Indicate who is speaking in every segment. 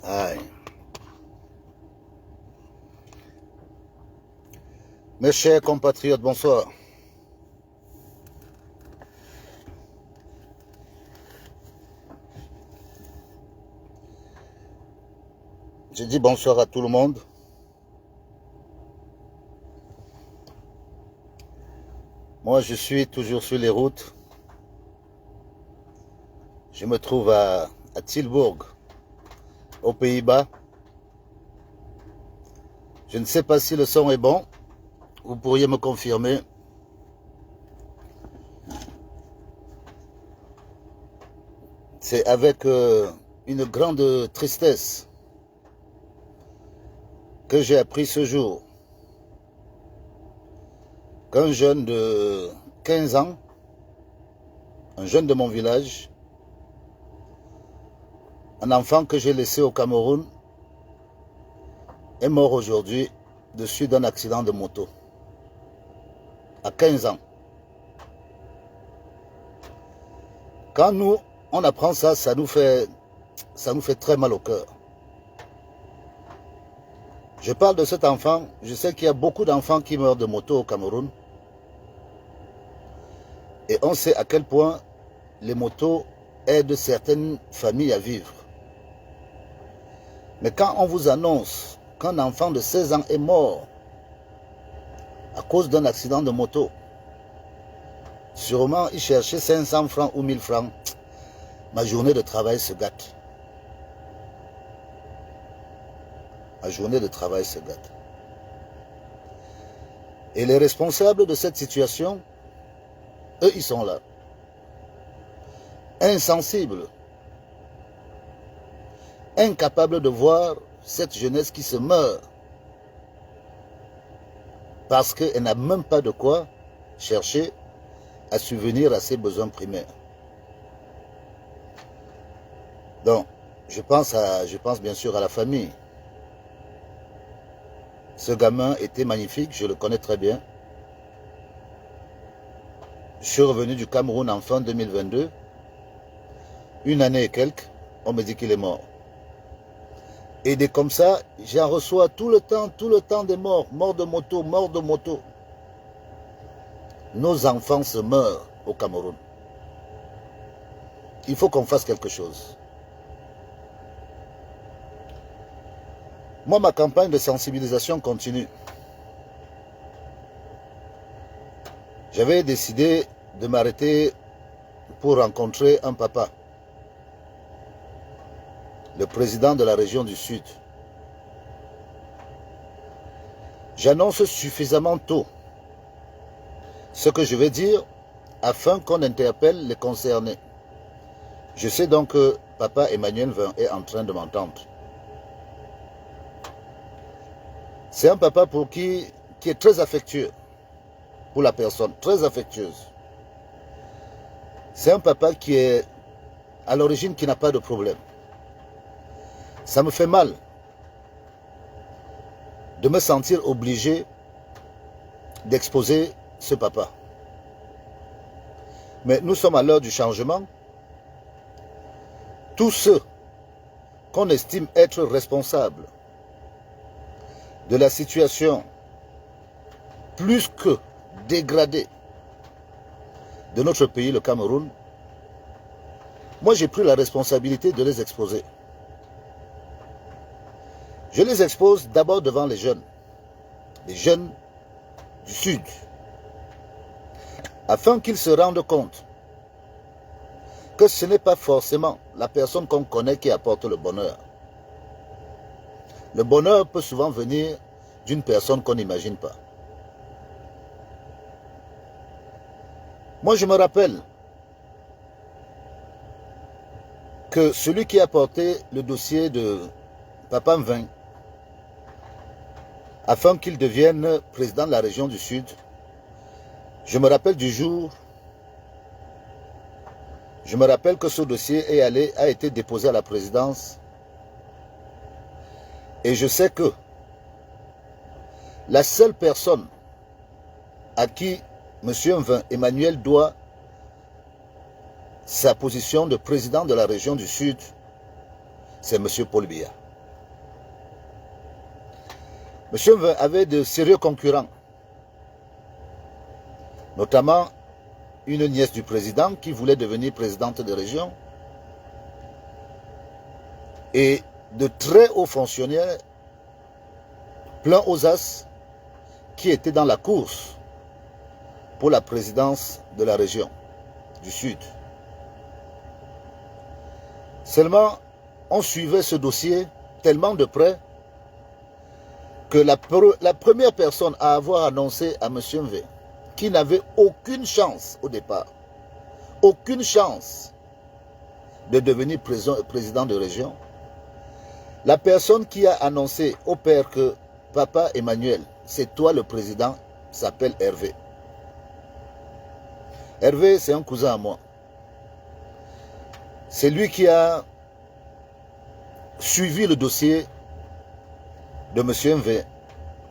Speaker 1: Aïe. Mes chers compatriotes, bonsoir. Je dis bonsoir à tout le monde. Moi, je suis toujours sur les routes. Je me trouve à Tilburg, aux Pays-Bas. Je ne sais pas si le son est bon. Vous pourriez me confirmer. C'est avec une grande tristesse que j'ai appris ce jour qu'un jeune de 15 ans, un jeune de mon village, un enfant que j'ai laissé au Cameroun, est mort aujourd'hui de suite d'un accident de moto. À 15 ans. Quand nous, on apprend ça, ça nous fait très mal au cœur. Je parle de cet enfant, je sais qu'il y a beaucoup d'enfants qui meurent de moto au Cameroun. Et on sait à quel point les motos aident certaines familles à vivre. Mais quand on vous annonce qu'un enfant de 16 ans est mort à cause d'un accident de moto, sûrement il cherchait 500 francs ou 1000 francs, ma journée de travail se gâte. Ma journée de travail se gâte. Et les responsables de cette situation, eux, ils sont là. Insensibles. Incapables de voir cette jeunesse qui se meurt. Parce qu'elle n'a même pas de quoi chercher à subvenir à ses besoins primaires. Donc, je pense bien sûr à la famille. Ce gamin était magnifique, je le connais très bien. Je suis revenu du Cameroun en fin 2022. Une année et quelques, on me dit qu'il est mort. Et dès comme ça, j'en reçois tout le temps des morts. Morts de moto, morts de moto. Nos enfants se meurent au Cameroun. Il faut qu'on fasse quelque chose. Moi, ma campagne de sensibilisation continue. J'avais décidé de m'arrêter pour rencontrer un papa, le président de la région du Sud. J'annonce suffisamment tôt ce que je vais dire afin qu'on interpelle les concernés. Je sais donc que papa Emmanuel est en train de m'entendre. C'est un papa qui est très affectueux pour la personne, très affectueuse. C'est un papa qui est à l'origine qui n'a pas de problème. Ça me fait mal de me sentir obligé d'exposer ce papa. Mais nous sommes à l'heure du changement. Tous ceux qu'on estime être responsables de la situation plus que dégradée de notre pays, le Cameroun, moi j'ai pris la responsabilité de les exposer. Je les expose d'abord devant les jeunes du Sud, afin qu'ils se rendent compte que ce n'est pas forcément la personne qu'on connaît qui apporte le bonheur. Le bonheur peut souvent venir d'une personne qu'on n'imagine pas. Moi, je me rappelle que celui qui a porté le dossier de Papa Mvin, afin qu'il devienne président de la région du Sud, je me rappelle du jour, je me rappelle que ce dossier a été déposé à la présidence. Et je sais que la seule personne à qui M. Emmanuel doit sa position de président de la région du Sud, c'est M. Paul Biya. M. Mve avait de sérieux concurrents, notamment une nièce du président qui voulait devenir présidente de région et de très hauts fonctionnaires plein aux as qui étaient dans la course pour la présidence de la région du Sud. Seulement, on suivait ce dossier tellement de près que la première personne à avoir annoncé à M. Mve, qui n'avait aucune chance au départ, aucune chance de devenir président de région, la personne qui a annoncé au père que papa Emmanuel, c'est toi le président, s'appelle Hervé. Hervé, c'est un cousin à moi. C'est lui qui a suivi le dossier de M. Mve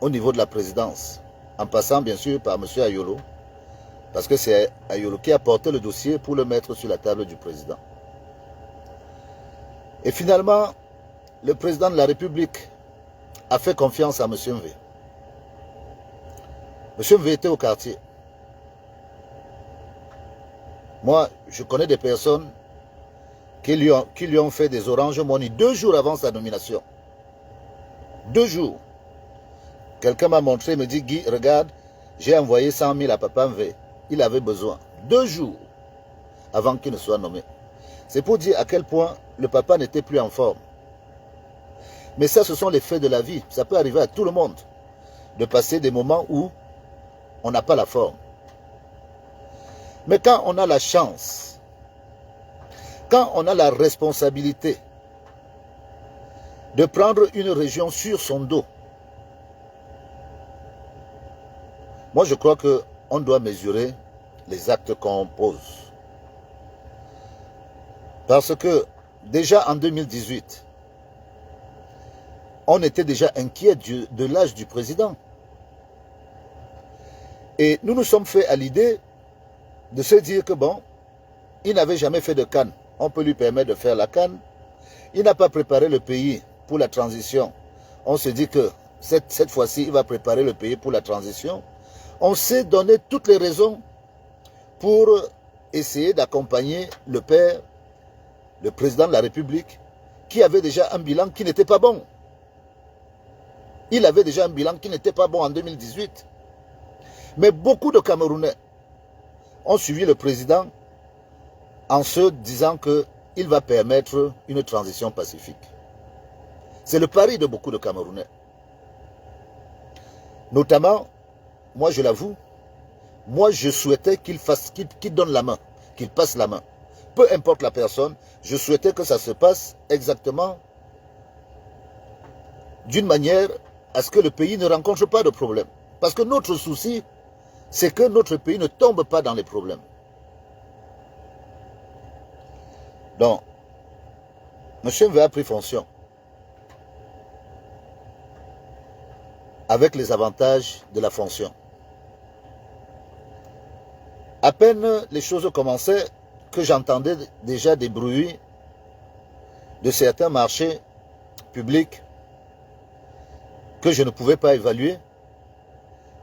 Speaker 1: au niveau de la présidence, en passant bien sûr par M. Ayolo, parce que c'est Ayolo qui a porté le dossier pour le mettre sur la table du président. Et finalement, le président de la République a fait confiance à M. Mve. M. Mve était au quartier. Moi, je connais des personnes qui lui ont fait des oranges money 2 jours avant sa nomination. 2 jours. Quelqu'un m'a montré, me dit, Guy, regarde, j'ai envoyé 100 000 à Papa Mve. Il avait besoin. 2 jours avant qu'il ne soit nommé. C'est pour dire à quel point le papa n'était plus en forme. Mais ça, ce sont les faits de la vie. Ça peut arriver à tout le monde de passer des moments où on n'a pas la forme. Mais quand on a la chance, quand on a la responsabilité de prendre une région sur son dos, moi je crois qu'on doit mesurer les actes qu'on pose. Parce que déjà en 2018, on était déjà inquiet de l'âge du président. Et nous nous sommes fait à l'idée de se dire que bon, il n'avait jamais fait de CAN. On peut lui permettre de faire la CAN. Il n'a pas préparé le pays pour la transition. On se dit que cette fois-ci, il va préparer le pays pour la transition. On s'est donné toutes les raisons pour essayer d'accompagner le père, le président de la République, qui avait déjà un bilan qui n'était pas bon. Il avait déjà un bilan qui n'était pas bon en 2018. Mais beaucoup de Camerounais ont suivi le président en se disant qu'il va permettre une transition pacifique. C'est le pari de beaucoup de Camerounais. Notamment, moi je l'avoue, moi je souhaitais qu'il donne la main, qu'il passe la main. Peu importe la personne, je souhaitais que ça se passe exactement d'une manière à ce que le pays ne rencontre pas de problème. Parce que notre souci, c'est que notre pays ne tombe pas dans les problèmes. Donc, M. Mve a pris fonction avec les avantages de la fonction. À peine les choses commençaient que j'entendais déjà des bruits de certains marchés publics que je ne pouvais pas évaluer,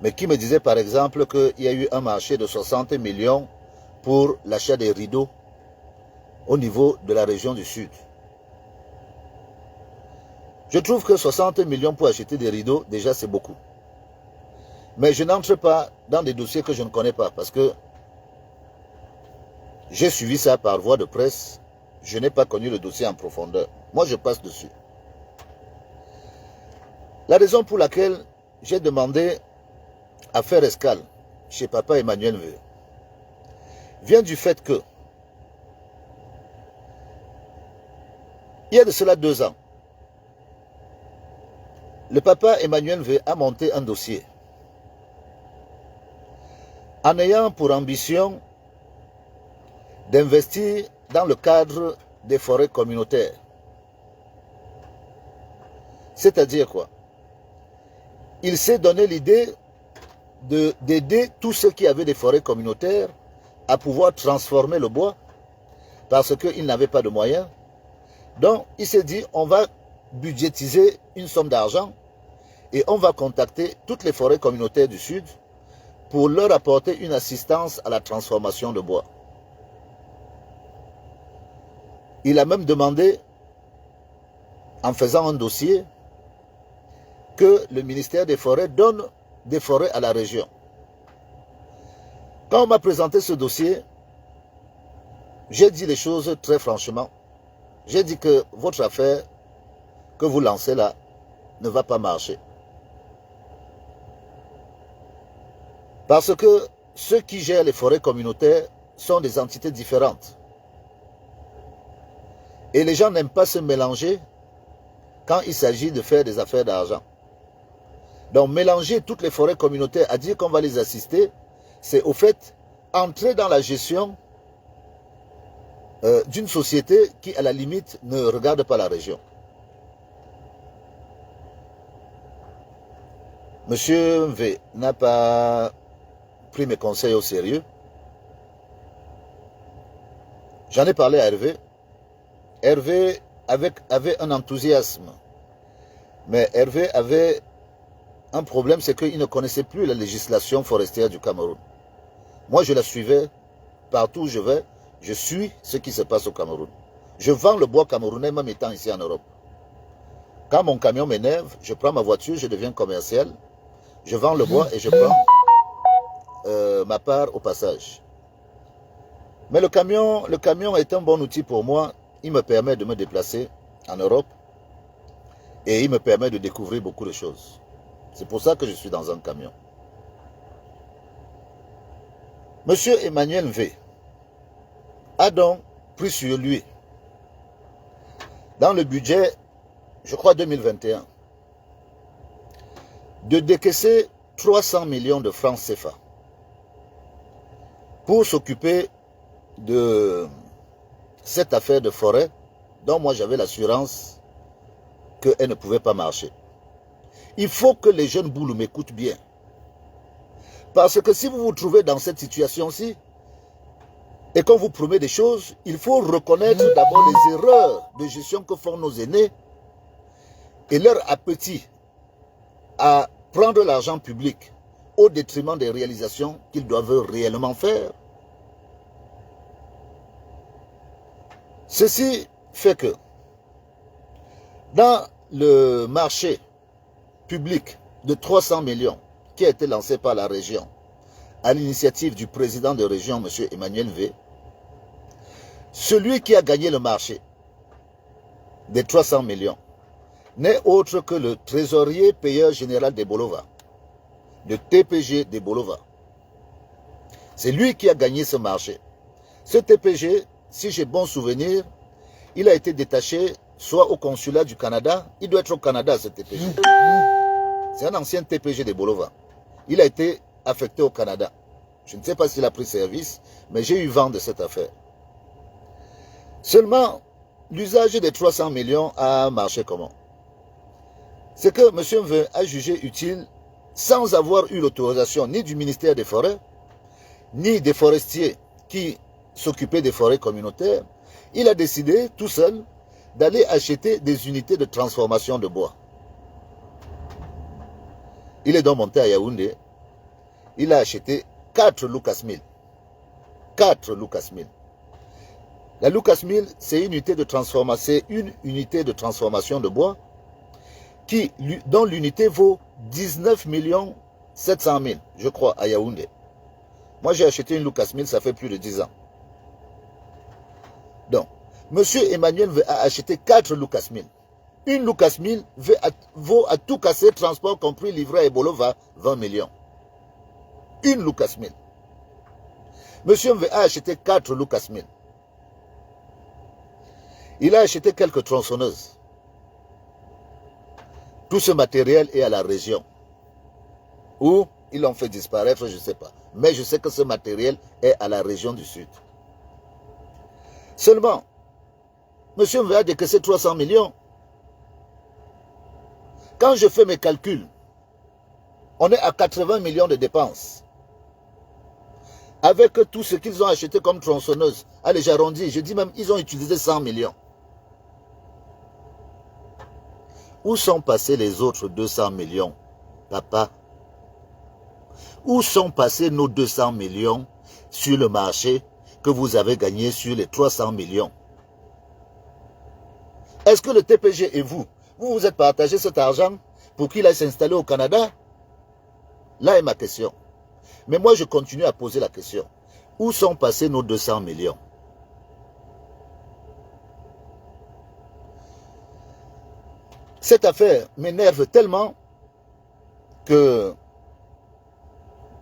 Speaker 1: mais qui me disaient par exemple qu'il y a eu un marché de 60 millions pour l'achat des rideaux au niveau de la région du Sud. Je trouve que 60 millions pour acheter des rideaux, déjà c'est beaucoup. Mais je n'entre pas dans des dossiers que je ne connais pas parce que j'ai suivi ça par voie de presse. Je n'ai pas connu le dossier en profondeur. Moi, je passe dessus. La raison pour laquelle j'ai demandé à faire escale chez papa Emmanuel Mve vient du fait que il y a de cela 2 ans, le papa Emmanuel Mve a monté un dossier en ayant pour ambition d'investir dans le cadre des forêts communautaires. C'est-à-dire quoi? Il s'est donné l'idée d'aider tous ceux qui avaient des forêts communautaires à pouvoir transformer le bois parce qu'ils n'avaient pas de moyens. Donc, il s'est dit, on va budgétiser une somme d'argent Et on va contacter toutes les forêts communautaires du Sud pour leur apporter une assistance à la transformation de bois. Il a même demandé, en faisant un dossier, que le ministère des Forêts donne des forêts à la région. Quand on m'a présenté ce dossier, j'ai dit les choses très franchement. J'ai dit que votre affaire que vous lancez là ne va pas marcher. Parce que ceux qui gèrent les forêts communautaires sont des entités différentes. Et les gens n'aiment pas se mélanger quand il s'agit de faire des affaires d'argent. Donc mélanger toutes les forêts communautaires à dire qu'on va les assister, c'est au fait entrer dans la gestion d'une société qui à la limite ne regarde pas la région. Monsieur V n'a pas pris mes conseils au sérieux. J'en ai parlé à Hervé. Hervé avait un enthousiasme. Mais Hervé avait un problème, c'est qu'il ne connaissait plus la législation forestière du Cameroun. Moi, je la suivais partout où je vais. Je suis ce qui se passe au Cameroun. Je vends le bois camerounais même étant ici en Europe. Quand mon camion m'énerve, je prends ma voiture, je deviens commercial. Je vends le bois et je prends ma part au passage. Mais le camion est un bon outil pour moi. Il me permet de me déplacer en Europe et il me permet de découvrir beaucoup de choses. C'est pour ça que je suis dans un camion. Monsieur Emmanuel V a donc pris sur lui, dans le budget, je crois 2021, de décaisser 300 millions de francs CFA pour s'occuper de cette affaire de forêt dont moi j'avais l'assurance qu'elle ne pouvait pas marcher. Il faut que les jeunes boules m'écoutent bien. Parce que si vous vous trouvez dans cette situation-ci, et qu'on vous promet des choses, il faut reconnaître d'abord les erreurs de gestion que font nos aînés et leur appétit à prendre l'argent public au détriment des réalisations qu'ils doivent réellement faire. Ceci fait que dans le marché public de 300 millions qui a été lancé par la région à l'initiative du président de région, M. Emmanuel V, celui qui a gagné le marché des 300 millions n'est autre que le trésorier payeur général des Bolova, le TPG des Bolova. C'est lui qui a gagné ce marché. Ce TPG, si j'ai bon souvenir, il a été détaché soit au consulat du Canada, il doit être au Canada ce TPG. C'est un ancien TPG des Bolova. Il a été affecté au Canada. Je ne sais pas s'il a pris service, mais j'ai eu vent de cette affaire. Seulement, l'usage des 300 millions a marché comment? C'est que M. V a jugé utile, sans avoir eu l'autorisation ni du ministère des Forêts, ni des forestiers qui s'occupaient des forêts communautaires, il a décidé tout seul d'aller acheter des unités de transformation de bois. Il est donc monté à Yaoundé, il a acheté 4 Lucas Mill. 4 Lucas Mill. La Lucas Mill, c'est une unité de transformation de bois dont l'unité vaut 19 700 000, je crois, à Yaoundé. Moi, j'ai acheté une Lucas Mill, ça fait plus de 10 ans. Donc, M. Emmanuel a acheté 4 Lucas Mill. Une Lucas Mill vaut à tout casser, transport compris, livret et Bolova, 20 millions. Une Lucas Mill. M. V a acheté 4 Lucas Mill. Il a acheté quelques tronçonneuses. Tout ce matériel est à la région. Ou ils l'ont fait disparaître, je ne sais pas. Mais je sais que ce matériel est à la région du Sud. Seulement, M. V a décaissé 300 millions. Quand je fais mes calculs, on est à 80 millions de dépenses. Avec tout ce qu'ils ont acheté comme tronçonneuse, allez, j'arrondis, je dis même, ils ont utilisé 100 millions. Où sont passés les autres 200 millions Papa, où sont passés nos 200 millions sur le marché que vous avez gagné sur les 300 millions? Est-ce que le TPG et vous vous êtes partagé cet argent pour qu'il aille s'installer au Canada? Là est ma question. Mais moi, je continue à poser la question. Où sont passés nos 200 millions? Cette affaire m'énerve tellement que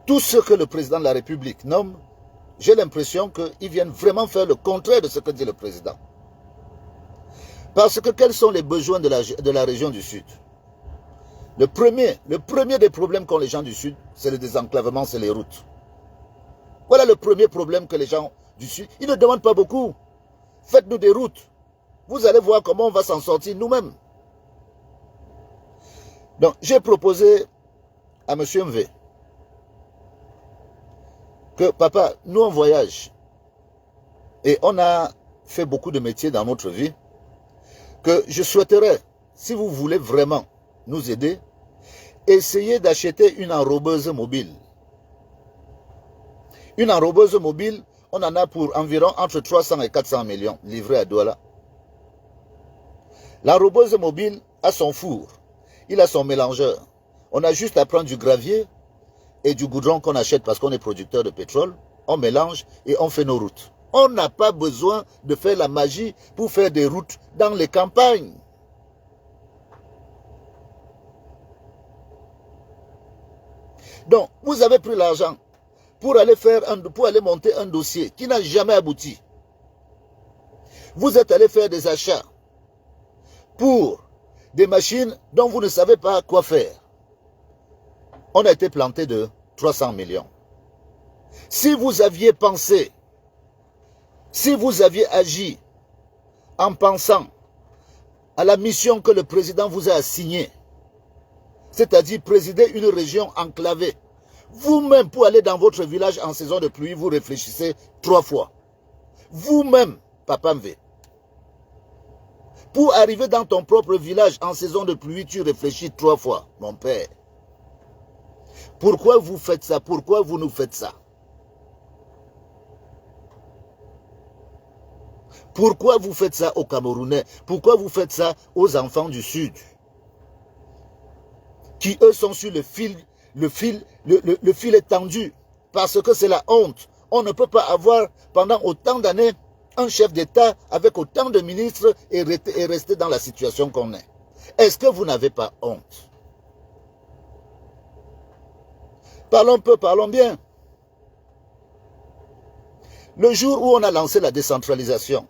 Speaker 1: tout ce que le président de la République nomme, j'ai l'impression qu'ils viennent vraiment faire le contraire de ce que dit le président. Parce que quels sont les besoins de la région du Sud? Le premier des problèmes qu'ont les gens du Sud, c'est le désenclavement, c'est les routes. Voilà le premier problème que les gens du Sud, ils ne demandent pas beaucoup. Faites-nous des routes. Vous allez voir comment on va s'en sortir nous-mêmes. Donc, j'ai proposé à M. MV que, papa, nous on voyage et on a fait beaucoup de métiers dans notre vie, que je souhaiterais, si vous voulez vraiment nous aider, essayer d'acheter une enrobeuse mobile. Une enrobeuse mobile, on en a pour environ entre 300 et 400 millions livrés à Douala. L'enrobeuse mobile a son four, il a son mélangeur. On a juste à prendre du gravier et du goudron qu'on achète parce qu'on est producteur de pétrole, on mélange et on fait nos routes. On n'a pas besoin de faire la magie pour faire des routes dans les campagnes. Donc, vous avez pris l'argent pour aller monter un dossier qui n'a jamais abouti. Vous êtes allé faire des achats pour des machines dont vous ne savez pas quoi faire. On a été planté de 300 millions. Si vous aviez pensé, si vous aviez agi en pensant à la mission que le président vous a assignée, c'est-à-dire présider une région enclavée, vous-même pour aller dans votre village en saison de pluie, vous réfléchissez 3 fois. Vous-même, Papa Mvé. Pour arriver dans ton propre village en saison de pluie, tu réfléchis 3 fois, mon père. Pourquoi vous faites ça? Pourquoi vous nous faites ça? Pourquoi vous faites ça aux Camerounais? Pourquoi vous faites ça aux enfants du Sud? Qui eux sont sur le fil est tendu. Parce que c'est la honte. On ne peut pas avoir pendant autant d'années un chef d'État avec autant de ministres et rester dans la situation qu'on est. Est-ce que vous n'avez pas honte? Parlons peu, parlons bien. Le jour où on a lancé la décentralisation,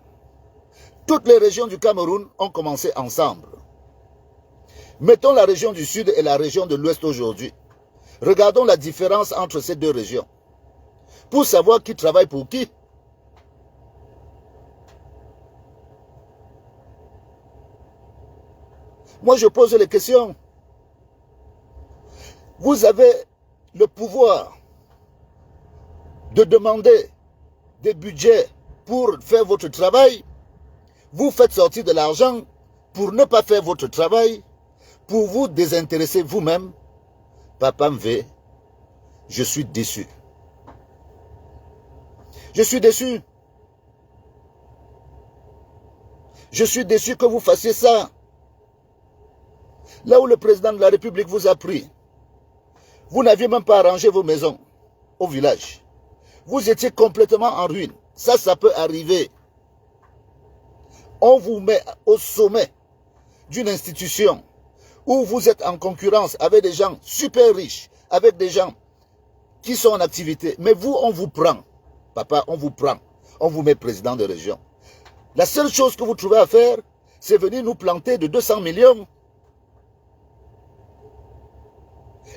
Speaker 1: toutes les régions du Cameroun ont commencé ensemble. Mettons la région du Sud et la région de l'Ouest aujourd'hui. Regardons la différence entre ces deux régions. Pour savoir qui travaille pour qui. Moi, je pose les questions. Vous avez le pouvoir de demander des budgets pour faire votre travail. Vous faites sortir de l'argent pour ne pas faire votre travail, pour vous désintéresser vous-même. Papa Mvé, je suis déçu. Je suis déçu. Je suis déçu que vous fassiez ça. Là où le président de la République vous a pris, vous n'aviez même pas arrangé vos maisons au village. Vous étiez complètement en ruine. Ça peut arriver. On vous met au sommet d'une institution où vous êtes en concurrence avec des gens super riches, avec des gens qui sont en activité. Mais vous, on vous prend. Papa, on vous prend. On vous met président de région. La seule chose que vous trouvez à faire, c'est venir nous planter de 200 millions.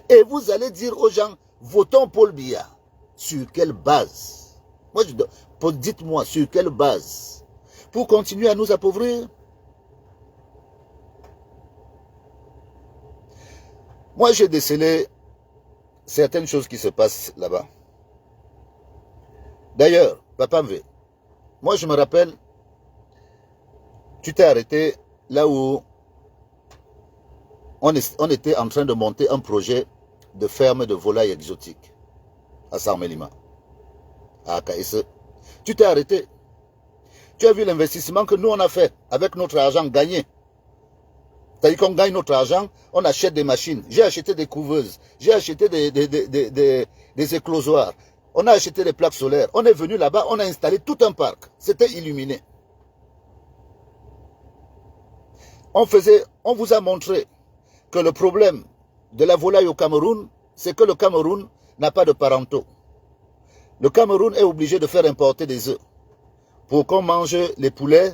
Speaker 1: Et vous allez dire aux gens, votons Paul Biya. Sur quelle base? Dites-moi, sur quelle base? Pour continuer à nous appauvrir? Moi, j'ai décelé certaines choses qui se passent là-bas. D'ailleurs, Papa Mvé, moi je me rappelle, tu t'es arrêté là où on était en train de monter un projet de ferme de volailles exotiques à Sarmelima, à Akaïse. Tu t'es arrêté. Tu as vu l'investissement que nous on a fait avec notre argent gagné. C'est-à-dire qu'on gagne notre argent, on achète des machines. J'ai acheté des couveuses, j'ai acheté des éclosoirs, on a acheté des plaques solaires. On est venu là-bas, on a installé tout un parc. C'était illuminé. On vous a montré que le problème de la volaille au Cameroun, c'est que le Cameroun n'a pas de parentaux. Le Cameroun est obligé de faire importer des œufs pour qu'on mange les poulets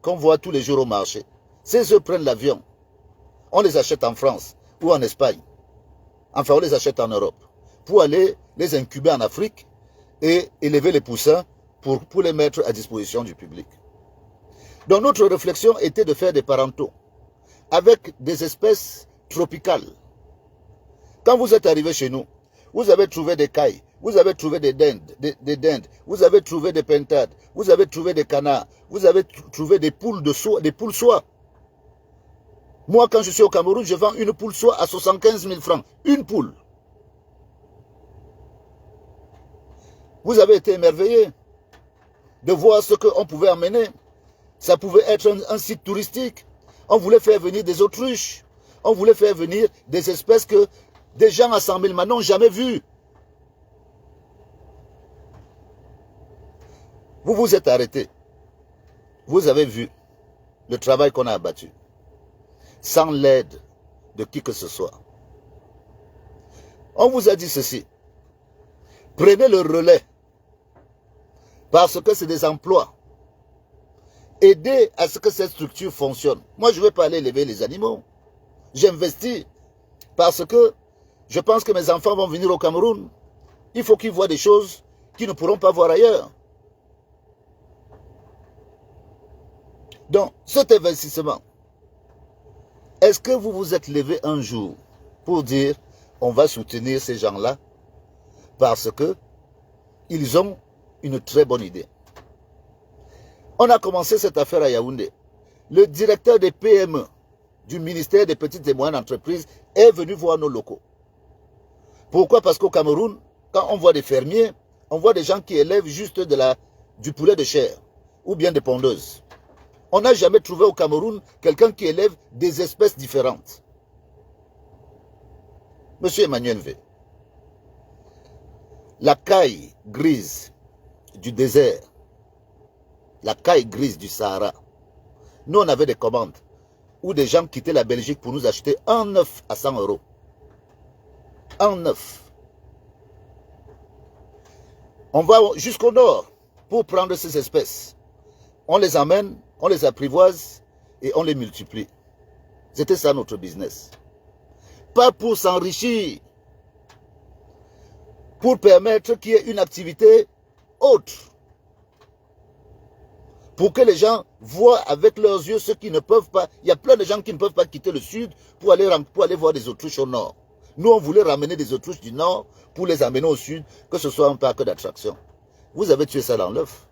Speaker 1: qu'on voit tous les jours au marché. Ces œufs prennent l'avion. On les achète en France ou en Espagne. Enfin, on les achète en Europe pour aller les incuber en Afrique et élever les poussins pour les mettre à disposition du public. Donc notre réflexion était de faire des parentaux avec des espèces tropicales. Quand vous êtes arrivé chez nous, vous avez trouvé des cailles, vous avez trouvé des dindes, vous avez trouvé des pentades, vous avez trouvé des canards, vous avez trouvé des poules de soie, des poules soie. Moi, quand je suis au Cameroun, je vends une poule soie à 75 000 francs. Une poule. Vous avez été émerveillés de voir ce qu'on pouvait emmener. Ça pouvait être un site touristique. On voulait faire venir des autruches. On voulait faire venir des espèces que des gens à 100 000 n'ont jamais vues. Vous vous êtes arrêtés. Vous avez vu le travail qu'on a abattu. Sans l'aide de qui que ce soit. On vous a dit ceci. Prenez le relais. Parce que c'est des emplois. Aidez à ce que cette structure fonctionne. Moi, je ne vais pas aller élever les animaux. J'investis parce que je pense que mes enfants vont venir au Cameroun. Il faut qu'ils voient des choses qu'ils ne pourront pas voir ailleurs. Donc, cet investissement, est-ce que vous vous êtes levé un jour pour dire on va soutenir ces gens-là parce que ils ont une très bonne idée? On a commencé cette affaire à Yaoundé. Le directeur des PME du ministère des petites et moyennes entreprises est venu voir nos locaux. Pourquoi? Parce qu'au Cameroun, quand on voit des fermiers, on voit des gens qui élèvent juste du poulet de chair ou bien des pondeuses. On n'a jamais trouvé au Cameroun quelqu'un qui élève des espèces différentes. Monsieur Emmanuel V, la caille grise du désert, la caille grise du Sahara, nous on avait des commandes où des gens quittaient la Belgique pour nous acheter un œuf à 100 €. Un œuf. On va jusqu'au nord pour prendre ces espèces. On les amène, on les apprivoise et on les multiplie. C'était ça notre business. Pas pour s'enrichir, pour permettre qu'il y ait une activité autre. Pour que les gens voient avec leurs yeux ceux qui ne peuvent pas. Il y a plein de gens qui ne peuvent pas quitter le sud pour aller voir des autruches au nord. Nous, on voulait ramener des autruches du nord pour les amener au sud, que ce soit un parc d'attraction. Vous avez tué ça dans l'œuf.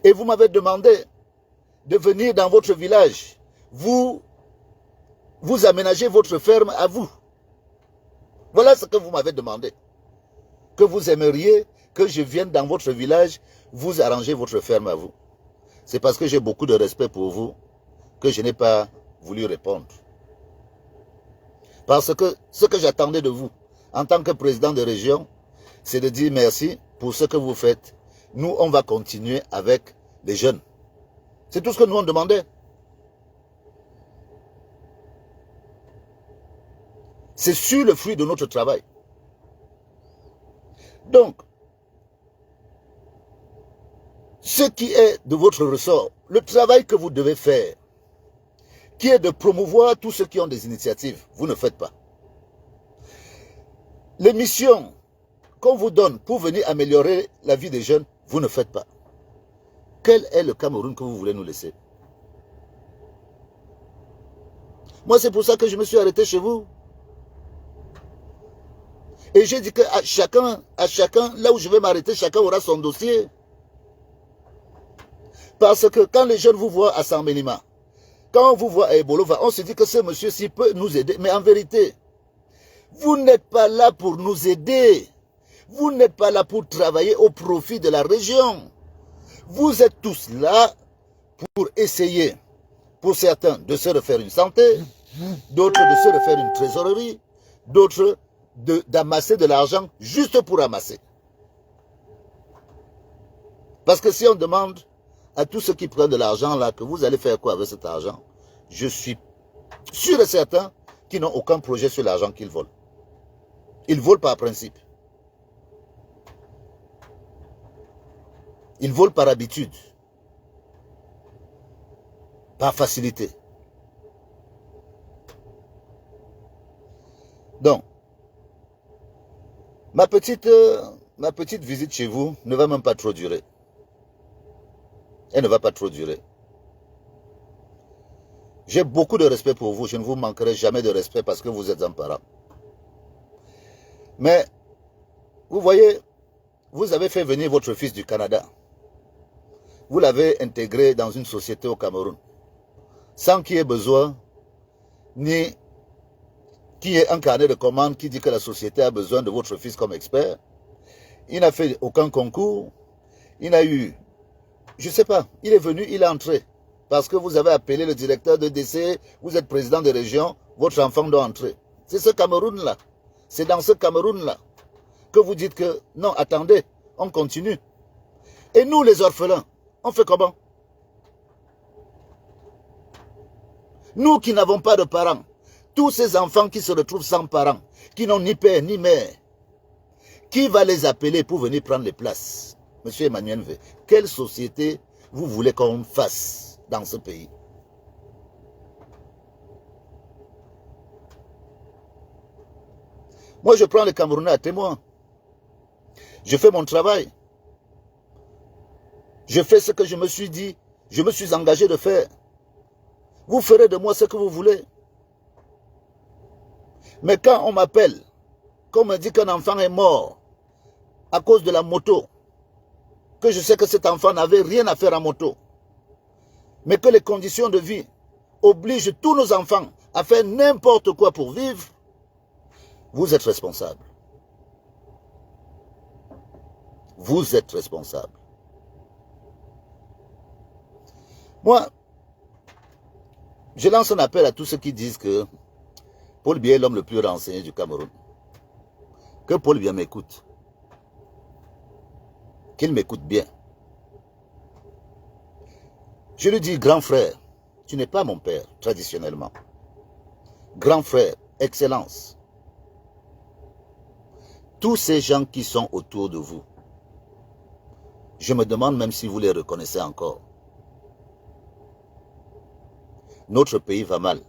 Speaker 1: Et vous m'avez demandé de venir dans votre village. Vous aménagez votre ferme à vous. Voilà ce que vous m'avez demandé. Que vous aimeriez que je vienne dans votre village, vous arranger votre ferme à vous. C'est parce que j'ai beaucoup de respect pour vous que je n'ai pas voulu répondre. Parce que ce que j'attendais de vous, en tant que président de région, c'est de dire merci pour ce que vous faites. Nous, on va continuer avec les jeunes. C'est tout ce que nous on demandait. C'est sur le fruit de notre travail. Donc, ce qui est de votre ressort, le travail que vous devez faire, qui est de promouvoir tous ceux qui ont des initiatives, vous ne faites pas. Les missions qu'on vous donne pour venir améliorer la vie des jeunes, vous ne faites pas. Quel est le Cameroun que vous voulez nous laisser? Moi, c'est pour ça que je me suis arrêté chez vous. Et j'ai dit qu'à chacun, là où je vais m'arrêter, chacun aura son dossier. Parce que quand les jeunes vous voient à Sarmelima, Quand on vous voit à Ebolova, on se dit que ce monsieur-ci peut nous aider. Mais en vérité, vous n'êtes pas là pour nous aider. Vous n'êtes pas là pour travailler au profit de la région. Vous êtes tous là pour essayer, pour certains, de se refaire une santé, d'autres de se refaire une trésorerie, d'autres d'amasser de l'argent juste pour amasser. Parce que si on demande à tous ceux qui prennent de l'argent là, que vous allez faire quoi avec cet argent, je suis sûr et certain qu'ils n'ont aucun projet sur l'argent qu'ils volent. Ils volent par principe. Ils volent par habitude. Par facilité. Donc, ma petite visite chez vous ne va même pas trop durer. Elle ne va pas trop durer. J'ai beaucoup de respect pour vous. Je ne vous manquerai jamais de respect parce que vous êtes un parent. Mais, vous voyez, vous avez fait venir votre fils du Canada. Vous l'avez intégré dans une société au Cameroun. Sans qu'il y ait besoin, ni qu'il y ait un carnet de commandes qui dit que la société a besoin de votre fils comme expert. Il n'a fait aucun concours. Il n'a eu... Je ne sais pas, il est venu, il est entré. Parce que vous avez appelé le directeur de DC, vous êtes président de région, votre enfant doit entrer. C'est ce Cameroun-là. C'est dans ce Cameroun-là que vous dites que, non, attendez, on continue. Et nous, les orphelins, on fait comment? Nous qui n'avons pas de parents, tous ces enfants qui se retrouvent sans parents, qui n'ont ni père ni mère, qui va les appeler pour venir prendre les places? Monsieur Emmanuel V, quelle société vous voulez qu'on fasse dans ce pays? Moi, je prends les Camerounais à témoin. Je fais mon travail. Je fais ce que je me suis dit, je me suis engagé de faire. Vous ferez de moi ce que vous voulez. Mais quand on m'appelle, qu'on me dit qu'un enfant est mort à cause de la moto, que je sais que cet enfant n'avait rien à faire en moto, mais que les conditions de vie obligent tous nos enfants à faire n'importe quoi pour vivre, vous êtes responsable. Vous êtes responsable. Moi, je lance un appel à tous ceux qui disent que Paul Biya est l'homme le plus renseigné du Cameroun. Que Paul Biya m'écoute. Qu'il m'écoute bien. Je lui dis, grand frère, tu n'es pas mon père, traditionnellement. Grand frère, excellence. Tous ces gens qui sont autour de vous, je me demande même si vous les reconnaissez encore. Notre pays va mal.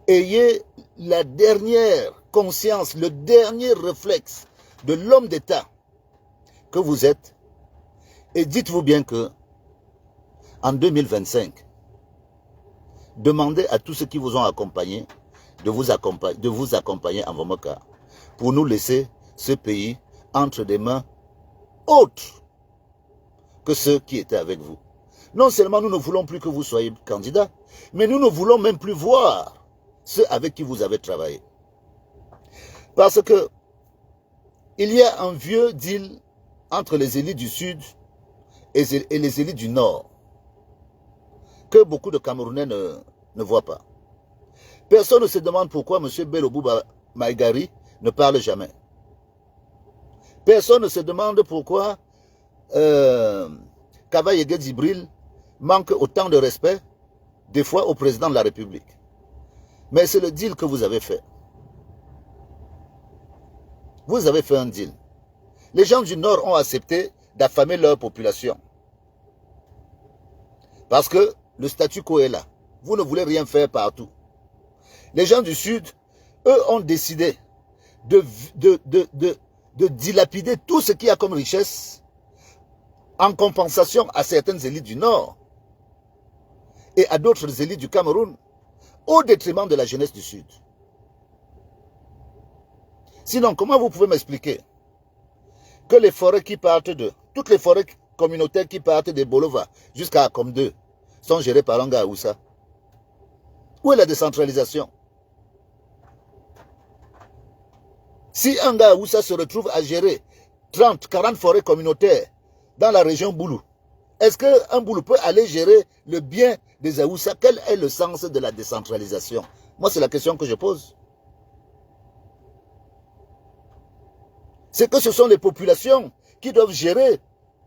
Speaker 1: Ayez la dernière conscience, le dernier réflexe de l'homme d'État que vous êtes et dites-vous bien que en 2025, demandez à tous ceux qui vous ont accompagné de vous accompagner en Vomoka pour nous laisser ce pays entre des mains autres que ceux qui étaient avec vous. Non seulement nous ne voulons plus que vous soyez candidat, mais nous ne voulons même plus voir ceux avec qui vous avez travaillé. Parce que il y a un vieux deal entre les élites du Sud et les élites du Nord que beaucoup de Camerounais ne voient pas. Personne ne se demande pourquoi M. Bello Bouba Maïgari ne parle jamais. Personne ne se demande pourquoi Kaba Yege Djibril manque autant de respect des fois au président de la République. Mais c'est le deal que vous avez fait. Vous avez fait un deal. Les gens du Nord ont accepté d'affamer leur population. Parce que le statu quo est là. Vous ne voulez rien faire partout. Les gens du Sud, eux, ont décidé de dilapider tout ce qu'il y a comme richesse en compensation à certaines élites du Nord et à d'autres élites du Cameroun au détriment de la jeunesse du Sud. Sinon, comment vous pouvez m'expliquer que les forêts qui partent de... toutes les forêts communautaires qui partent de Bolova jusqu'à Akom 2 sont gérés par un gars à Oussa. Où est la décentralisation? Si un gars à Oussa se retrouve à gérer 30, 40 forêts communautaires dans la région Boulou, est-ce qu'un Boulou peut aller gérer le bien des Aoussa? Quel est le sens de la décentralisation? Moi, c'est la question que je pose. C'est que ce sont les populations qui doivent gérer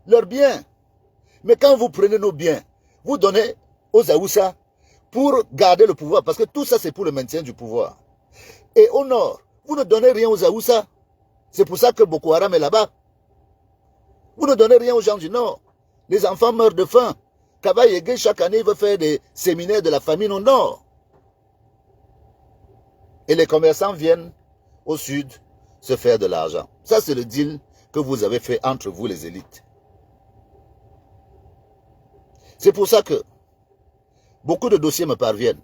Speaker 1: leurs biens. Mais quand vous prenez nos biens, vous donnez aux Aoussa pour garder le pouvoir, parce que tout ça, c'est pour le maintien du pouvoir. Et au nord, vous ne donnez rien aux Aoussa. C'est pour ça que Boko Haram est là-bas. Vous ne donnez rien aux gens du nord. Les enfants meurent de faim. Kaba Yégué, chaque année, veut faire des séminaires de la famine au nord. Et les commerçants viennent au sud se faire de l'argent. Ça, c'est le deal que vous avez fait entre vous, les élites. C'est pour ça que beaucoup de dossiers me parviennent.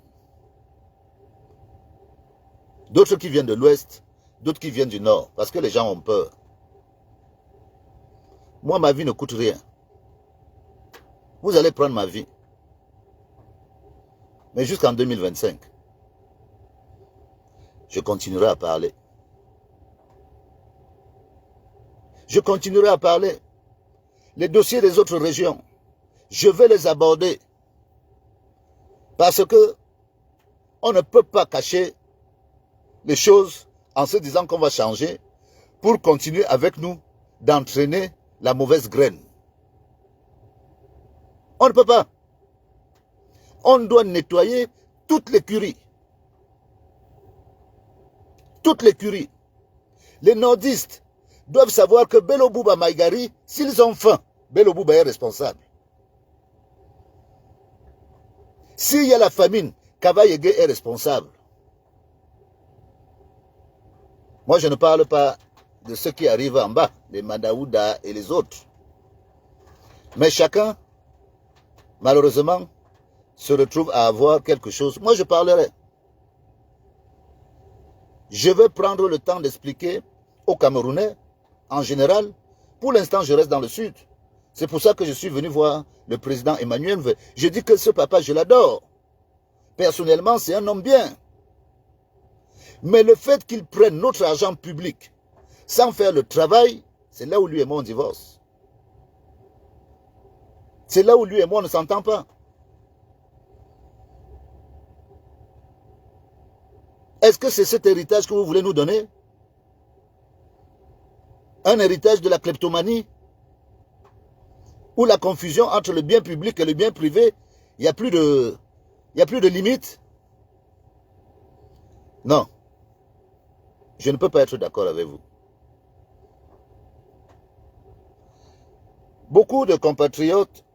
Speaker 1: D'autres qui viennent de l'ouest, d'autres qui viennent du nord, parce que les gens ont peur. Moi, ma vie ne coûte rien. Vous allez prendre ma vie. Mais jusqu'en 2025, je continuerai à parler. Je continuerai à parler. Les dossiers des autres régions, je vais les aborder. Parce que on ne peut pas cacher les choses en se disant qu'on va changer pour continuer avec nous d'entraîner la mauvaise graine. On ne peut pas. On doit nettoyer toute l'écurie. Toute l'écurie. Les nordistes doivent savoir que Bello Bouba Maïgari, s'ils ont faim, Bello Bouba est responsable. S'il y a la famine, Kaba Yégué est responsable. Moi, je ne parle pas de ceux qui arrivent en bas, les Madaouda et les autres. Mais chacun, malheureusement, se retrouve à avoir quelque chose. Moi, je parlerai. Je vais prendre le temps d'expliquer aux Camerounais, en général. Pour l'instant, je reste dans le sud. C'est pour ça que je suis venu voir le président Emmanuel. Je dis que ce papa, je l'adore. Personnellement, c'est un homme bien. Mais le fait qu'il prenne notre argent public sans faire le travail, c'est là où lui et moi on divorce. C'est là où lui et moi on ne s'entend pas. Est-ce que c'est cet héritage que vous voulez nous donner? Un héritage de la kleptomanie? Où la confusion entre le bien public et le bien privé, il n'y a plus de limite? Non. Je ne peux pas être d'accord avec vous. Beaucoup de compatriotes,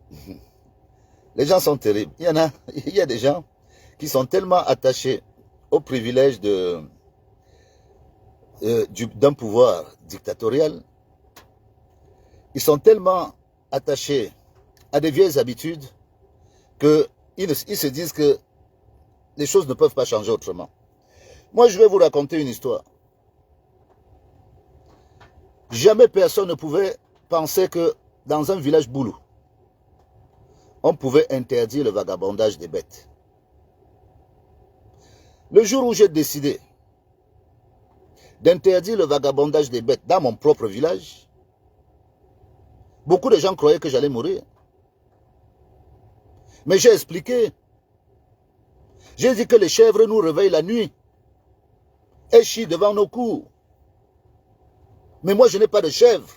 Speaker 1: les gens sont terribles. Il y a des gens qui sont tellement attachés au privilège d'un pouvoir dictatorial. Ils sont tellement attachés à des vieilles habitudes qu'ils se disent que les choses ne peuvent pas changer autrement. Moi, je vais vous raconter une histoire. Jamais personne ne pouvait penser que dans un village boulou, on pouvait interdire le vagabondage des bêtes. Le jour où j'ai décidé d'interdire le vagabondage des bêtes dans mon propre village, beaucoup de gens croyaient que j'allais mourir. Mais j'ai expliqué. J'ai dit que les chèvres nous réveillent la nuit et chient devant nos cours. Mais moi, je n'ai pas de chèvre.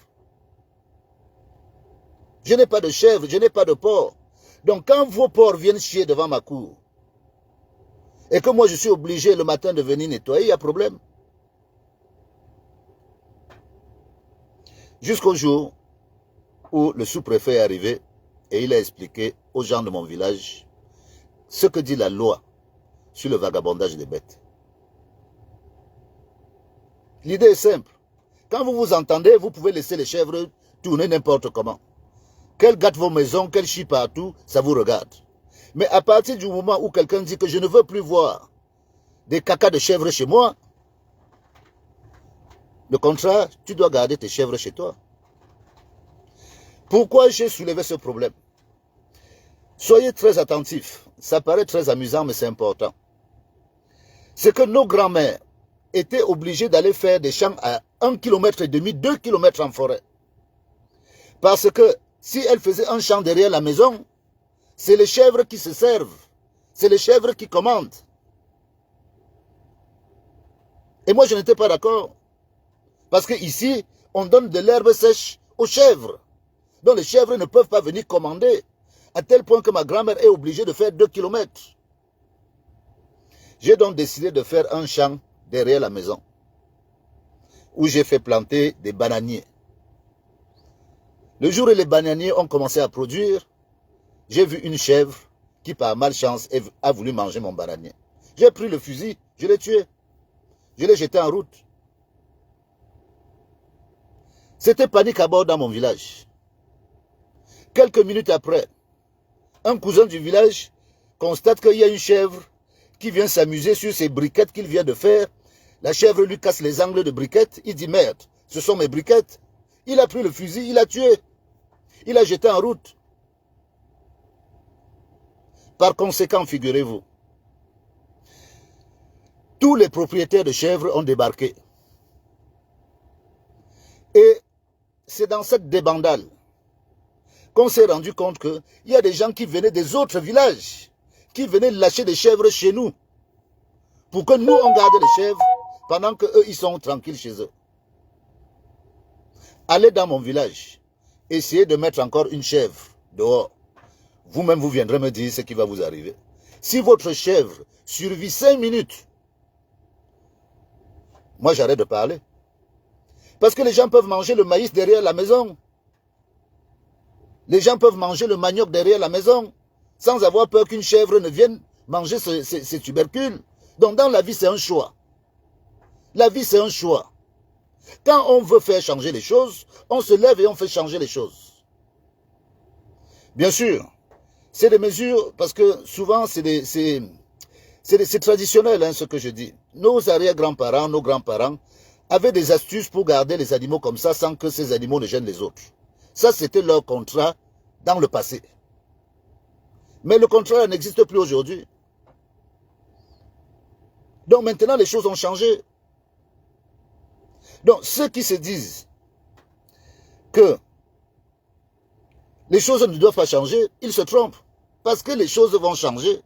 Speaker 1: Je n'ai pas de chèvre, je n'ai pas de porc. Donc, quand vos porcs viennent chier devant ma cour, et que moi, je suis obligé le matin de venir nettoyer, il y a problème. Jusqu'au jour où le sous-préfet est arrivé et il a expliqué aux gens de mon village ce que dit la loi sur le vagabondage des bêtes. L'idée est simple. Quand vous vous entendez, vous pouvez laisser les chèvres tourner n'importe comment. Qu'elles gâtent vos maisons, qu'elles chient partout, ça vous regarde. Mais à partir du moment où quelqu'un dit que je ne veux plus voir des cacas de chèvres chez moi, le contraire, tu dois garder tes chèvres chez toi. Pourquoi j'ai soulevé ce problème? Soyez très attentifs. Ça paraît très amusant, mais c'est important. C'est que nos grands-mères étaient obligées d'aller faire des champs à 1,5 km, 2 km en forêt. Parce que si elles faisaient un champ derrière la maison, c'est les chèvres qui se servent. C'est les chèvres qui commandent. Et moi, je n'étais pas d'accord. Parce qu'ici, on donne de l'herbe sèche aux chèvres. Donc les chèvres ne peuvent pas venir commander. À tel point que ma grand-mère est obligée de faire 2 km. J'ai donc décidé de faire un champ derrière la maison. Où j'ai fait planter des bananiers. Le jour où les bananiers ont commencé à produire, j'ai vu une chèvre qui par malchance a voulu manger mon bananier. J'ai pris le fusil, je l'ai tué. Je l'ai jeté en route. C'était panique à bord dans mon village. Quelques minutes après, un cousin du village constate qu'il y a une chèvre qui vient s'amuser sur ces briquettes qu'il vient de faire. La chèvre lui casse les angles de briquettes. Il dit merde, ce sont mes briquettes. Il a pris le fusil, il a tué. Il a jeté en route. Par conséquent, figurez-vous, tous les propriétaires de chèvres ont débarqué. Et c'est dans cette débandade qu'on s'est rendu compte qu'il y a des gens qui venaient des autres villages, qui venaient lâcher des chèvres chez nous, pour que nous, on garde les chèvres, pendant qu'eux, ils sont tranquilles chez eux. Allez dans mon village, essayez de mettre encore une chèvre dehors. Vous-même, vous viendrez me dire ce qui va vous arriver. Si votre chèvre survit 5 minutes, moi j'arrête de parler. Parce que les gens peuvent manger le maïs derrière la maison. Les gens peuvent manger le manioc derrière la maison, sans avoir peur qu'une chèvre ne vienne manger ces tubercules. Donc dans la vie, c'est un choix. La vie, c'est un choix. Quand on veut faire changer les choses, on se lève et on fait changer les choses. Bien sûr, c'est des mesures, parce que souvent, c'est traditionnel, hein, ce que je dis. Nos arrière-grands-parents, nos grands-parents, avaient des astuces pour garder les animaux comme ça, sans que ces animaux ne gênent les autres. Ça, c'était leur contrat dans le passé. Mais le contrat n'existe plus aujourd'hui. Donc maintenant, les choses ont changé. Donc ceux qui se disent que les choses ne doivent pas changer, ils se trompent. Parce que les choses vont changer.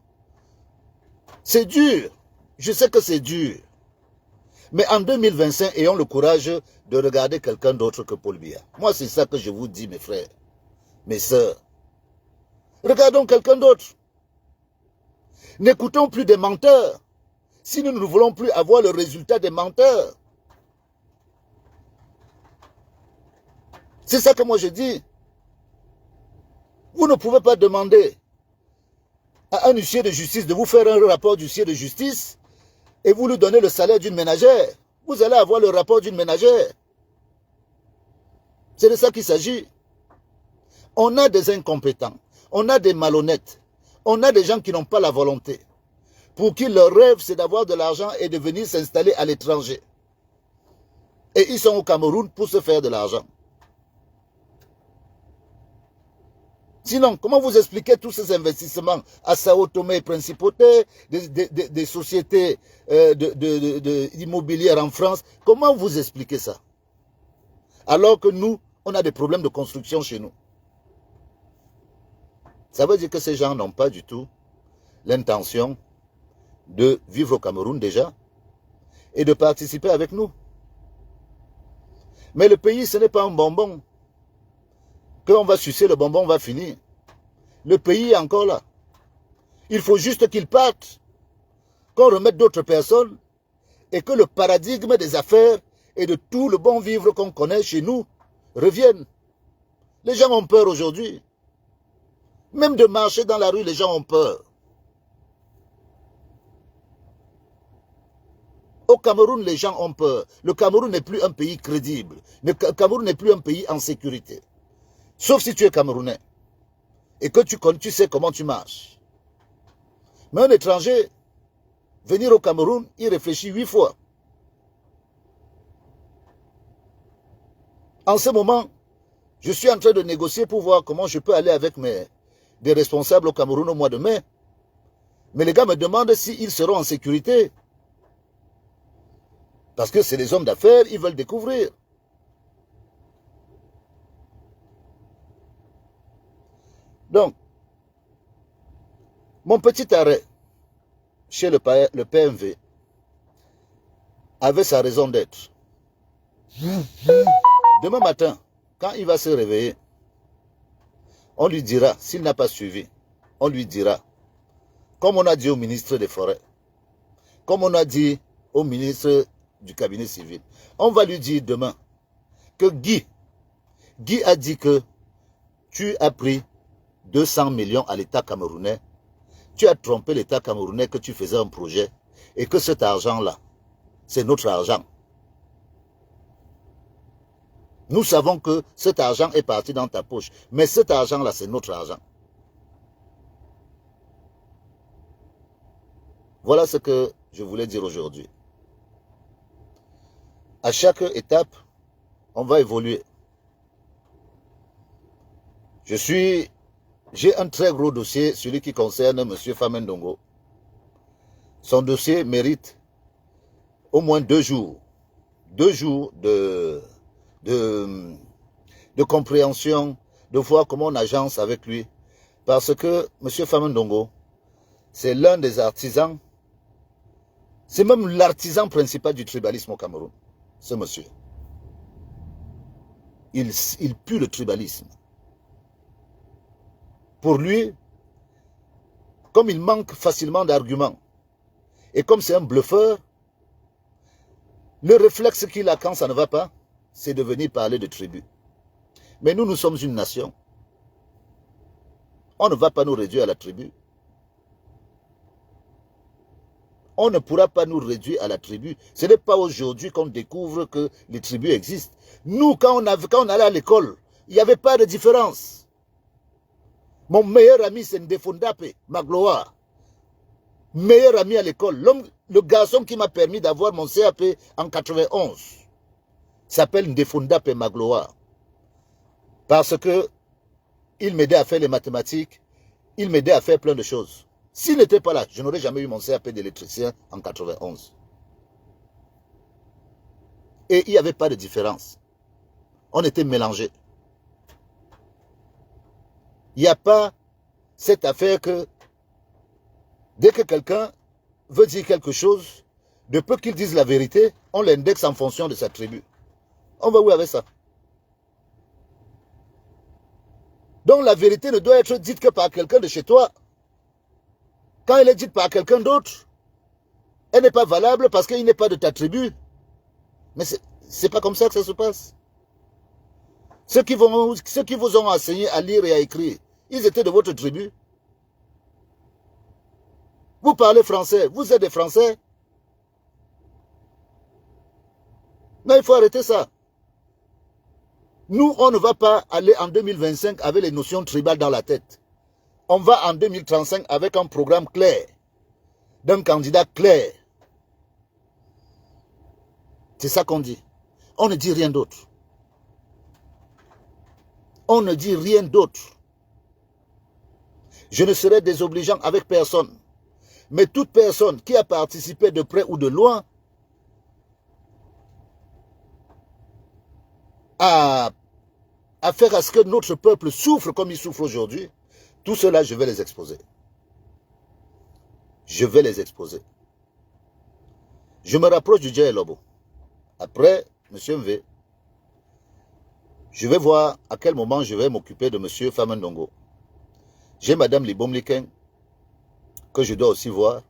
Speaker 1: C'est dur. Je sais que c'est dur. Mais en 2025, ayons le courage de regarder quelqu'un d'autre que Paul Biya. Moi, c'est ça que je vous dis, mes frères, mes sœurs. Regardons quelqu'un d'autre. N'écoutons plus des menteurs. Si nous ne voulons plus avoir le résultat des menteurs. C'est ça que moi je dis. Vous ne pouvez pas demander à un huissier de justice de vous faire un rapport d'huissier de justice et vous lui donnez le salaire d'une ménagère. Vous allez avoir le rapport d'une ménagère. C'est de ça qu'il s'agit. On a des incompétents, on a des malhonnêtes, on a des gens qui n'ont pas la volonté. Pour qui leur rêve, c'est d'avoir de l'argent et de venir s'installer à l'étranger. Et ils sont au Cameroun pour se faire de l'argent. Sinon, comment vous expliquez tous ces investissements à Sao Tomé et Principauté, des sociétés immobilières en France? Comment vous expliquez ça? Alors que nous, on a des problèmes de construction chez nous. Ça veut dire que ces gens n'ont pas du tout l'intention de vivre au Cameroun déjà et de participer avec nous. Mais le pays, ce n'est pas un bonbon. Quand on va sucer le bonbon, on va finir. Le pays est encore là. Il faut juste qu'il parte, qu'on remette d'autres personnes et que le paradigme des affaires et de tout le bon vivre qu'on connaît chez nous revienne. Les gens ont peur aujourd'hui. Même de marcher dans la rue, les gens ont peur. Au Cameroun, les gens ont peur. Le Cameroun n'est plus un pays crédible. Le Cameroun n'est plus un pays en sécurité. Sauf si tu es Camerounais. Et que tu sais comment tu marches. Mais un étranger, venir au Cameroun, il réfléchit 8 fois. En ce moment, Je suis en train de négocier pour voir comment je peux aller avec des responsables au Cameroun au mois de mai. Mais les gars me demandent s'ils seront en sécurité. Parce que c'est des hommes d'affaires, ils veulent découvrir. Donc, mon petit arrêt chez le PMV avait sa raison d'être. Demain matin, quand il va se réveiller, on lui dira, s'il n'a pas suivi, on lui dira, comme on a dit au ministre des Forêts, comme on a dit au ministre du cabinet civil, on va lui dire demain que Guy a dit que tu as pris 200 millions à l'État camerounais, tu as trompé l'État camerounais que tu faisais un projet et que cet argent-là, c'est notre argent. Nous savons que cet argent est parti dans ta poche, mais cet argent-là, c'est notre argent. Voilà ce que je voulais dire aujourd'hui. À chaque étape, on va évoluer. J'ai un très gros dossier, celui qui concerne M. Famenne Ndongo. Son dossier mérite au moins 2 jours. 2 jours de compréhension, de voir comment on agence avec lui. Parce que M. Famenne Ndongo, c'est l'un des artisans, c'est même l'artisan principal du tribalisme au Cameroun, ce monsieur. Il pue le tribalisme. Pour lui, comme il manque facilement d'arguments, et comme c'est un bluffeur, le réflexe qu'il a quand ça ne va pas, c'est de venir parler de tribu. Mais nous sommes une nation. On ne va pas nous réduire à la tribu. On ne pourra pas nous réduire à la tribu. Ce n'est pas aujourd'hui qu'on découvre que les tribus existent. Nous, quand on allait à l'école, il n'y avait pas de différence. Mon meilleur ami, c'est Ndefondape Magloire. Meilleur ami à l'école. Le garçon qui m'a permis d'avoir mon CAP en 91 s'appelle Ndefondape Magloire. Parce que il m'aidait à faire les mathématiques, il m'aidait à faire plein de choses. S'il n'était pas là, je n'aurais jamais eu mon CAP d'électricien en 91. Et il n'y avait pas de différence. On était mélangés. Il n'y a pas cette affaire que dès que quelqu'un veut dire quelque chose, de peu qu'il dise la vérité, on l'indexe en fonction de sa tribu. On va où avec ça? Donc la vérité ne doit être dite que par quelqu'un de chez toi. Quand elle est dite par quelqu'un d'autre, elle n'est pas valable parce qu'il n'est pas de ta tribu. Mais c'est pas comme ça que ça se passe. Ceux qui vous ont enseigné à lire et à écrire, ils étaient de votre tribu. Vous parlez français, vous êtes des Français. Non, il faut arrêter ça. Nous, on ne va pas aller en 2025 avec les notions tribales dans la tête. On va en 2035 avec un programme clair, d'un candidat clair. C'est ça qu'on dit. On ne dit rien d'autre. On ne dit rien d'autre. Je ne serai désobligeant avec personne. Mais toute personne qui a participé de près ou de loin à faire à ce que notre peuple souffre comme il souffre aujourd'hui, tout cela, je vais les exposer. Je vais les exposer. Je me rapproche du Djé Lobo. Après, M. Mvé, je vais voir à quel moment je vais m'occuper de M. Famenne Ndongo. J'ai Mme Libom Liken, que je dois aussi voir.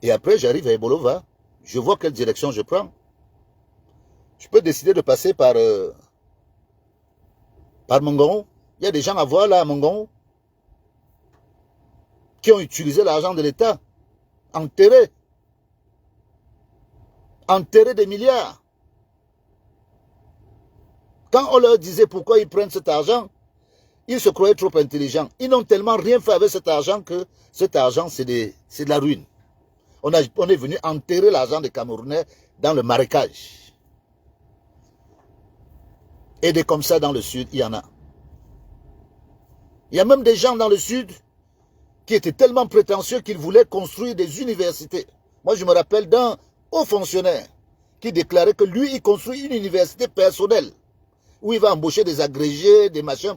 Speaker 1: Et après, j'arrive à Ebolova. Je vois quelle direction je prends. Je peux décider de passer par Mongon. Il y a des gens à voir là à Mongon qui ont utilisé l'argent de l'État, enterré des milliards. Quand on leur disait pourquoi ils prennent cet argent, ils se croyaient trop intelligents. Ils n'ont tellement rien fait avec cet argent que cet argent, c'est de la ruine. On est venu enterrer l'argent des Camerounais dans le marécage. Et des comme ça dans le sud, il y en a. Il y a même des gens dans le sud qui étaient tellement prétentieux qu'ils voulaient construire des universités. Moi, je me rappelle d'un haut fonctionnaire qui déclarait que lui, il construit une université personnelle où il va embaucher des agrégés, des machins.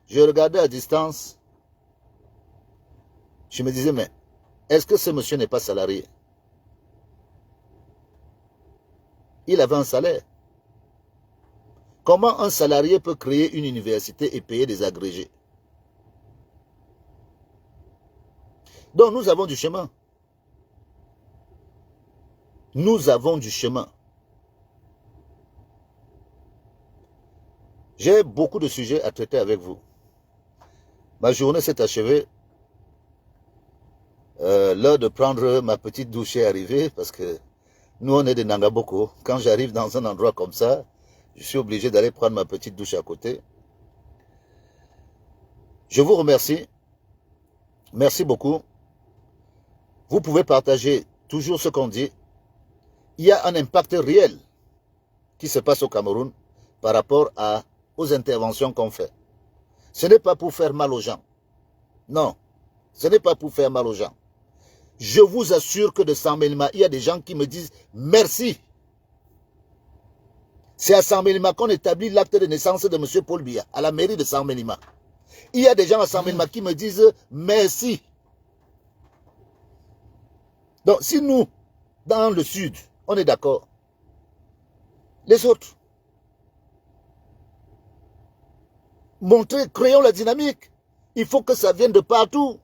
Speaker 1: Je regardais à distance. Je me disais, mais est-ce que ce monsieur n'est pas salarié? Il avait un salaire. Comment un salarié peut créer une université et payer des agrégés? Donc nous avons du chemin. Nous avons du chemin. J'ai beaucoup de sujets à traiter avec vous. Ma journée s'est achevée. L'heure de prendre ma petite douche est arrivée parce que nous on est des Nangaboko. Quand j'arrive dans un endroit comme ça, je suis obligé d'aller prendre ma petite douche à côté. Je vous remercie. Merci beaucoup. Vous pouvez partager toujours ce qu'on dit. Il y a un impact réel qui se passe au Cameroun par rapport aux interventions qu'on fait. Ce n'est pas pour faire mal aux gens. Non, ce n'est pas pour faire mal aux gens. Je vous assure que de Saint-Mélima, il y a des gens qui me disent merci. C'est à Saint-Mélima qu'on établit l'acte de naissance de M. Paul Biya, à la mairie de Saint-Mélima. Il y a des gens à Saint-Mélima qui me disent merci. Donc, si nous, dans le sud, on est d'accord, les autres, créons la dynamique. Il faut que ça vienne de partout.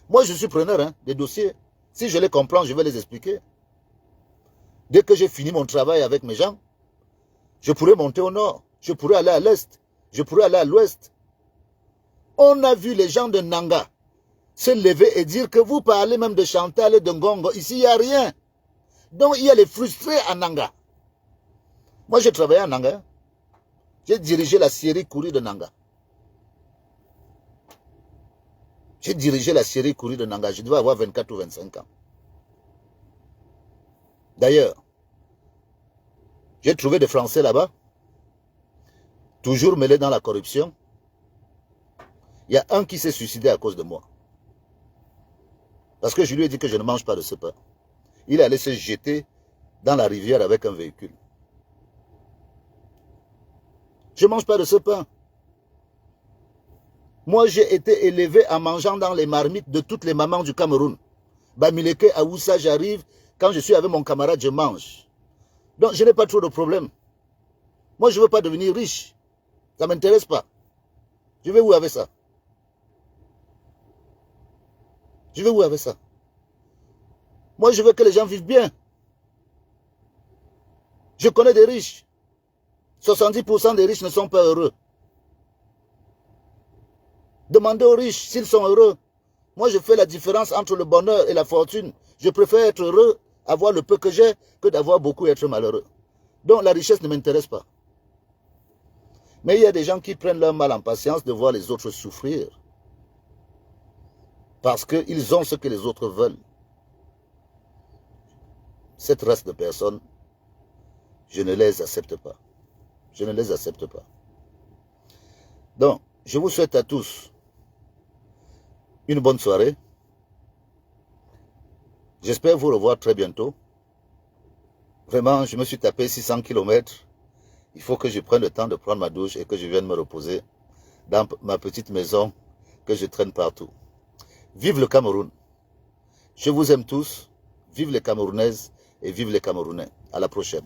Speaker 1: Moi, je suis preneur des dossiers. Si je les comprends, je vais les expliquer. Dès que j'ai fini mon travail avec mes gens, je pourrais monter au nord, je pourrais aller à l'est, je pourrais aller à l'ouest. On a vu les gens de Nanga se lever et dire que vous parlez même de Chantal et de Ngongo. Ici, il n'y a rien. Donc, il y a les frustrés à Nanga. Moi, j'ai travaillé à Nanga. J'ai dirigé la série Kouri de Nanga. J'ai dirigé la série Kouri de Nanga. Je devais avoir 24 ou 25 ans. D'ailleurs, j'ai trouvé des Français là-bas, toujours mêlés dans la corruption. Il y a un qui s'est suicidé à cause de moi. Parce que je lui ai dit que je ne mange pas de ce pain. Il est allé se jeter dans la rivière avec un véhicule. Je ne mange pas de ce pain. Moi, j'ai été élevé en mangeant dans les marmites de toutes les mamans du Cameroun. Bamileke, Aoussa, j'arrive. Quand je suis avec mon camarade, je mange. Donc, je n'ai pas trop de problème. Moi, je ne veux pas devenir riche. Ça ne m'intéresse pas. Je vais où avec ça? Je vais où avec ça? Moi, je veux que les gens vivent bien. Je connais des riches. 70% des riches ne sont pas heureux. Demandez aux riches s'ils sont heureux. Moi, je fais la différence entre le bonheur et la fortune. Je préfère être heureux, avoir le peu que j'ai, que d'avoir beaucoup et être malheureux. Donc, la richesse ne m'intéresse pas. Mais il y a des gens qui prennent leur mal en patience de voir les autres souffrir. Parce qu'ils ont ce que les autres veulent. Cette race de personnes, je ne les accepte pas. Je ne les accepte pas. Donc, je vous souhaite à tous une bonne soirée. J'espère vous revoir très bientôt. Vraiment, je me suis tapé 600 km. Il faut que je prenne le temps de prendre ma douche et que je vienne me reposer dans ma petite maison que je traîne partout. Vive le Cameroun. Je vous aime tous. Vive les Camerounaises et vive les Camerounais. À la prochaine.